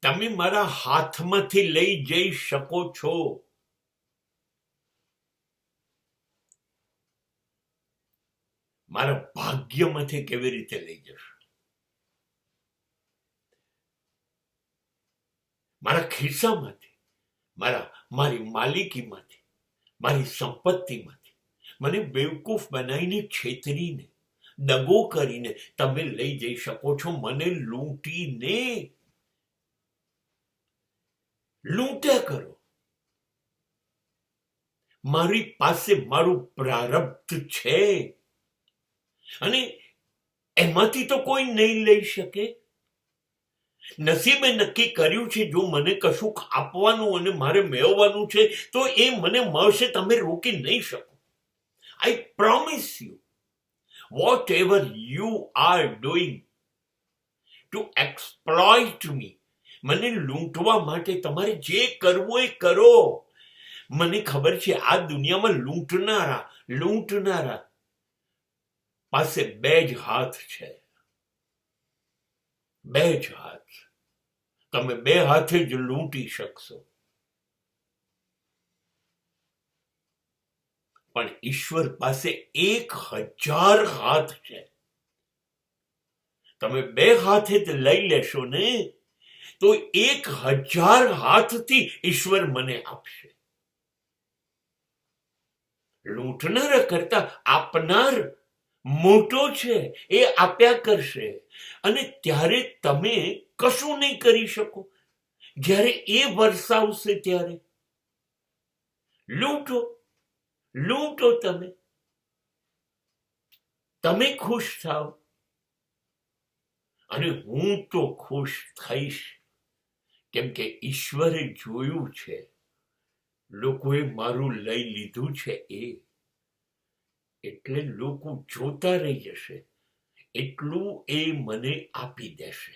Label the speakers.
Speaker 1: તમે મારા હાથમાંથી લઈ જઈ શકો છો, મારા ભાગ્યમાંથી કેવી રીતે લઈ જશો? મારા ખિસ્સામાંથી, મારી માલિકીમાંથી, મારી સંપત્તિમાંથી મને બેવકૂફ બનાવીને, છેતરીને, દગો કરીને તમે લઈ જઈ શકો છો. મને લૂંટીને લૂંટ્યા કરો. મારી પાસે મારું પ્રારબ્ધ છે અને એમાંથી તો કોઈ નહીં લઈ શકે. નસીબે નક્કી કર્યું છે જો મને કશું આપવાનું અને મારે મેળવવાનું છે તો એ મને મળશે. તમે રોકી નહીં શકો. I promise you, whatever you are doing to exploit me, મને લૂંટવા માટે તમારે જે કરવું એ કરો. મને ખબર છે આ દુનિયામાં લૂંટનારા પાસે બે જ હાથ છે, બે જ હાથ. તમે બે હાથે જ લૂંટી શકશો. પણ ઈશ્વર પાસે 1000 હાથ છે. તમે બે હાથે જ લઈ લેશો ને તો 1000 હાથથી ઈશ્વર મને આપશે. લૂંટનારા કરતા આપનાર મોટો છે, એ આપ્યા કરશે. અને ત્યારે તમે કશું નહીં કરી શકો. જ્યારે એ વરસાવશે ત્યારે લૂંટો તમે ખુશ થાઓ અને હું તો ખુશ થઈશ. કેમ કે ઈશ્વરે જોયું છે લોકોએ મારું લઈ લીધું છે એટલે લોકો જોતા રહી જશે. એટલું એ મને આપી દેશે.